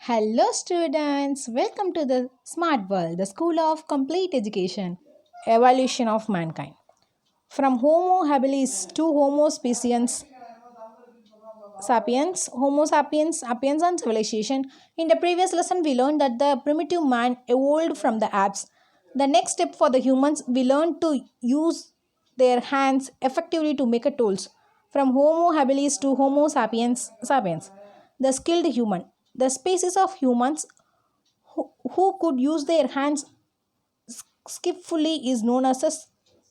Hello, students. Welcome to the Smart World, the School of Complete Education, Evolution of Mankind. From Homo habilis to Homo Homo sapiens, and civilization. In the previous lesson, we learned that the primitive man evolved from the apes. The next step for the humans, we learned to use their hands effectively to make a tools. From Homo habilis to Homo sapiens, the skilled human. The species of humans who could use their hands skillfully is known as a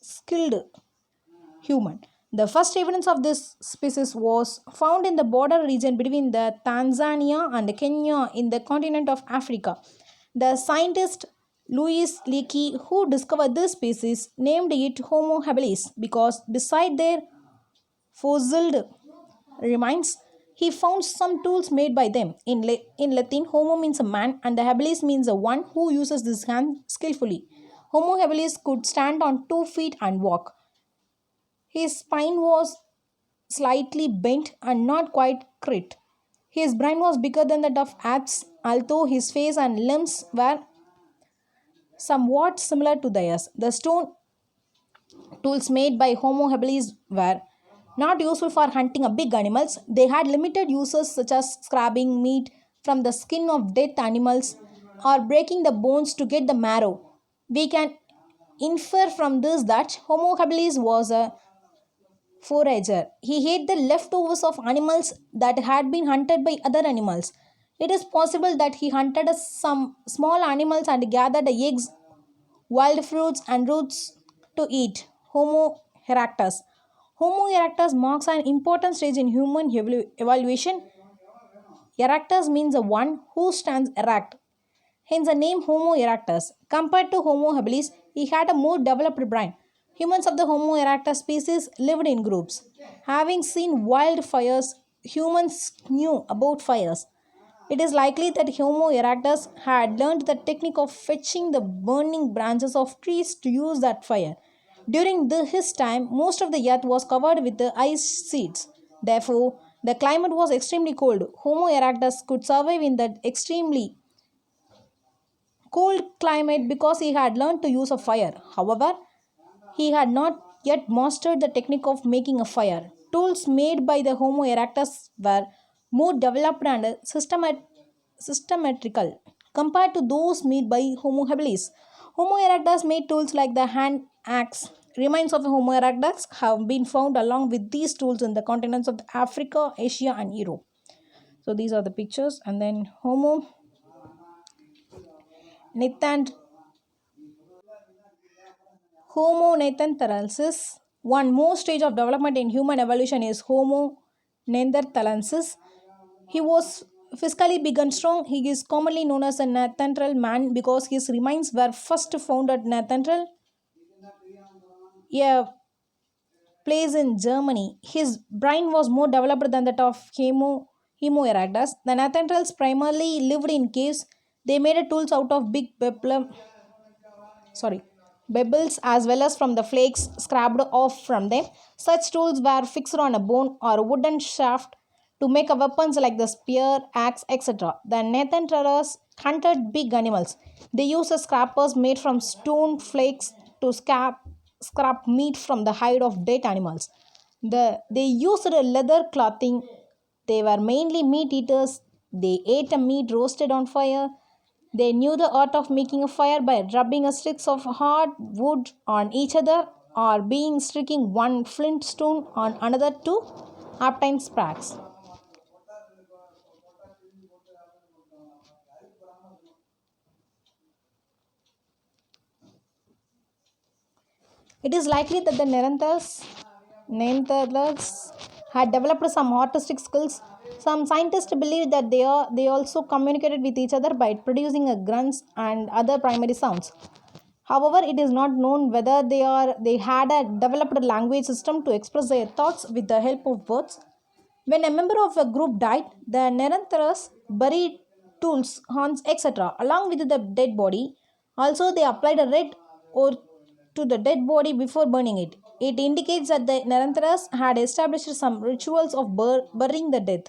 skilled human. The first evidence of this species was found in the border region between the Tanzania and Kenya in the continent of Africa. The scientist Louis Leakey, who discovered this species, named it Homo habilis because beside their fossilized remains, he found some tools made by them. In Latin, Homo means a man and the habilis means a one who uses his hand skillfully. Homo habilis could stand on 2 feet and walk. His spine was slightly bent and not quite crit. His brain was bigger than that of apes, although his face and limbs were somewhat similar to theirs. The stone tools made by Homo habilis were not useful for hunting big animals. They had limited uses such as scraping meat from the skin of dead animals or breaking the bones to get the marrow. We can infer from this that Homo habilis was a forager. He ate the leftovers of animals that had been hunted by other animals. It is possible that he hunted some small animals and gathered eggs, wild fruits, and roots to eat. Homo erectus. Homo erectus marks an important stage in human evaluation. Erectus means the one who stands erect. Hence the name Homo erectus. Compared to Homo habilis, he had a more developed brain. Humans of the Homo erectus species lived in groups. Having seen wildfires, humans knew about fires. It is likely that Homo erectus had learned the technique of fetching the burning branches of trees to use that fire. During his time, most of the earth was covered with the ice sheets. Therefore, the climate was extremely cold. Homo erectus could survive in that extremely cold climate because he had learned to use a fire. However, he had not yet mastered the technique of making a fire. Tools made by the Homo erectus were more developed and systematical compared to those made by Homo habilis. Homo erectus made tools like the hand axe. Remains of Homo erectus have been found along with these tools in the continents of Africa, Asia, and Europe. So these are the pictures, and then Neanderthal Homo neanderthalensis. One more stage of development in human evolution is Homo neanderthalensis. He was physically big and strong. He is commonly known as a Neanderthal man because his remains were first found at Neanderthal, a place in Germany. His brain was more developed than that of Homo erectus. The Neanderthals primarily lived in caves. They made tools out of big sorry pebbles as well as from the flakes scraped off from them. Such tools were fixed on a bone or wooden shaft to make a weapons like the spear, axe, etc. The Neanderthals hunted big animals. They used scrapers made from stone flakes to scrap meat from the hide of dead animals. They used leather clothing. They were mainly meat eaters. They ate a meat roasted on fire. They knew the art of making a fire by rubbing a sticks of hard wood on each other or being striking one flint stone on another to obtain sparks. It is likely that the Neanderthals had developed some artistic skills. Some scientists believe that they also communicated with each other by producing a grunts and other primary sounds. However, it is not known whether they had a developed language system to express their thoughts with the help of words. When a member of a group died, the Neanderthals buried tools, horns, etc. along with the dead body. Also, they applied a red or to the dead body before burning it. It indicates that the Neanderthals had established some rituals of burying the dead.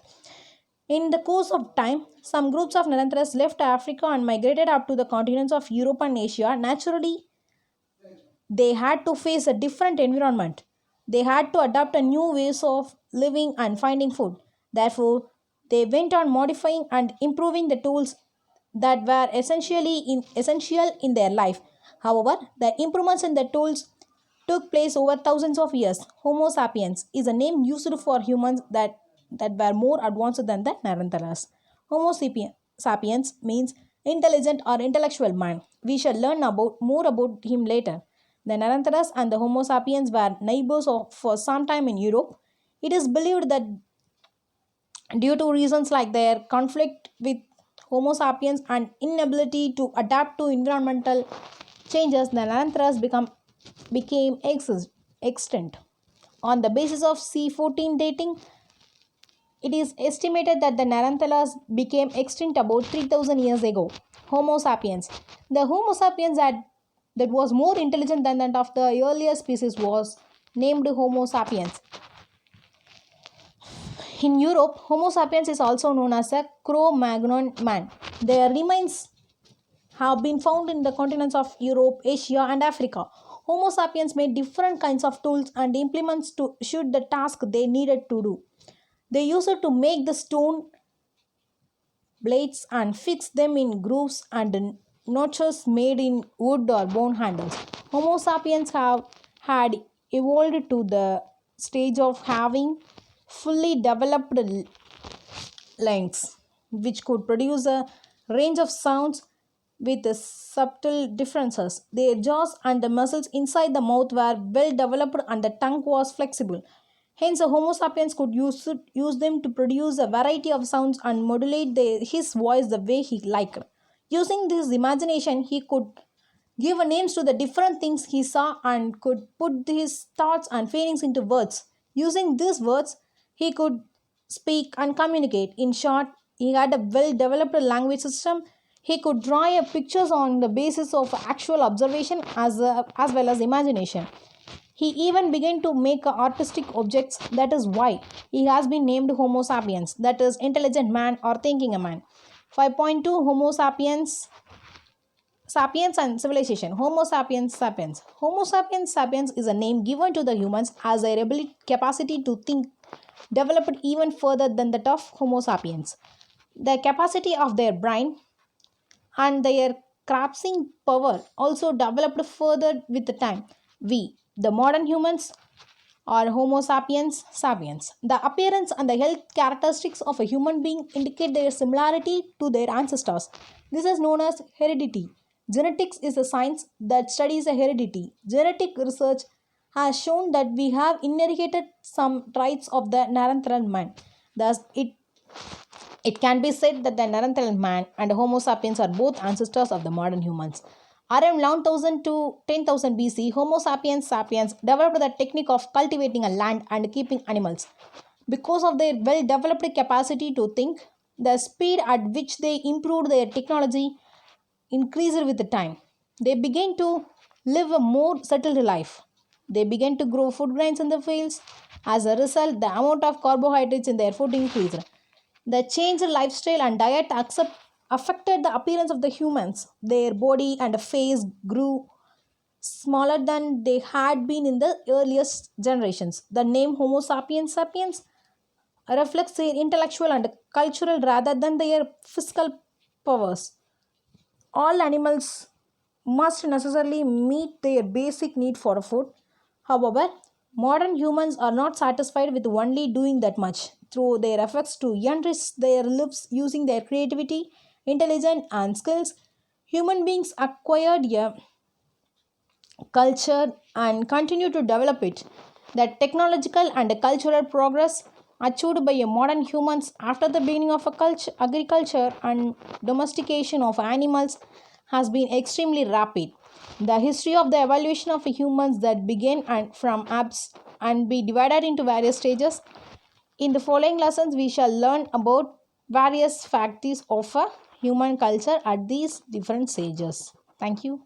In the course of time, some groups of Neanderthals left Africa and migrated up to the continents of Europe and Asia. Naturally, they had to face a different environment. They had to adapt a new ways of living and finding food. Therefore, they went on modifying and improving the tools that were essential in their life. However, the improvements in the tools took place over thousands of years. Homo sapiens is a name used for humans that were more advanced than the Neanderthals. Sapiens means intelligent or intellectual man. We shall learn more about him later. The Neanderthals and the Homo sapiens were neighbors for some time in Europe. It is believed that due to reasons like their conflict with Homo sapiens and inability to adapt to environmental changes, the Neanderthals became extinct. On the basis of C14 dating, it is estimated that the Neanderthals became extinct about 3000 years ago. Homo sapiens. The Homo sapiens that was more intelligent than that of the earlier species was named Homo sapiens. In Europe, Homo sapiens is also known as a Cro-Magnon man. Their remains have been found in the continents of Europe, Asia, and Africa. Homo sapiens made different kinds of tools and implements to suit the task they needed to do. They used it to make the stone blades and fix them in grooves and notches made in wood or bone handles. Homo sapiens had evolved to the stage of having fully developed lungs, which could produce a range of sounds with subtle differences. Their jaws and the muscles inside the mouth were well developed and the tongue was flexible. Hence, a Homo sapiens could use them to produce a variety of sounds and modulate his voice the way he liked. Using this imagination, he could give names to the different things he saw and could put his thoughts and feelings into words. Using these words, he could speak and communicate. In short, he had a well developed language system. He could draw pictures on the basis of actual observation as well as imagination. He even began to make artistic objects. That is why he has been named Homo sapiens, that is, intelligent man or thinking a man. 5.2 Homo sapiens. Sapiens and civilization. Homo sapiens sapiens. Homo sapiens sapiens is a name given to the humans as their capacity to think developed even further than that of Homo sapiens. The capacity of their brain and their grasping power also developed further with the time. We, the modern humans, are Homo sapiens sapiens. The appearance and the health characteristics of a human being indicate their similarity to their ancestors. This is known as heredity. Genetics is a science that studies heredity. Genetic research has shown that we have inherited some traits of the Neanderthal man. Thus, it can be said that the Neanderthal man and Homo sapiens are both ancestors of the modern humans. Around 11,000 to 10,000 BC, Homo sapiens sapiens developed the technique of cultivating a land and keeping animals. Because of their well developed capacity to think, the speed at which they improved their technology increased with the time. They began to live a more settled life. They began to grow food grains in the fields. As a result, the amount of carbohydrates in their food increased. The changed lifestyle and diet affected the appearance of the humans. Their body and face grew smaller than they had been in the earliest generations. The name Homo sapiens sapiens reflects their intellectual and cultural rather than their physical powers. All animals must necessarily meet their basic need for food. However, modern humans are not satisfied with only doing that much. Through their efforts to enrich their lives using their creativity, intelligence, and skills, human beings acquired a culture and continue to develop it. The technological and cultural progress achieved by modern humans after the beginning of agriculture and domestication of animals has been extremely rapid. The history of the evolution of humans that began from apes and be divided into various stages. In the following lessons, we shall learn about various factors of a human culture at these different stages. Thank you.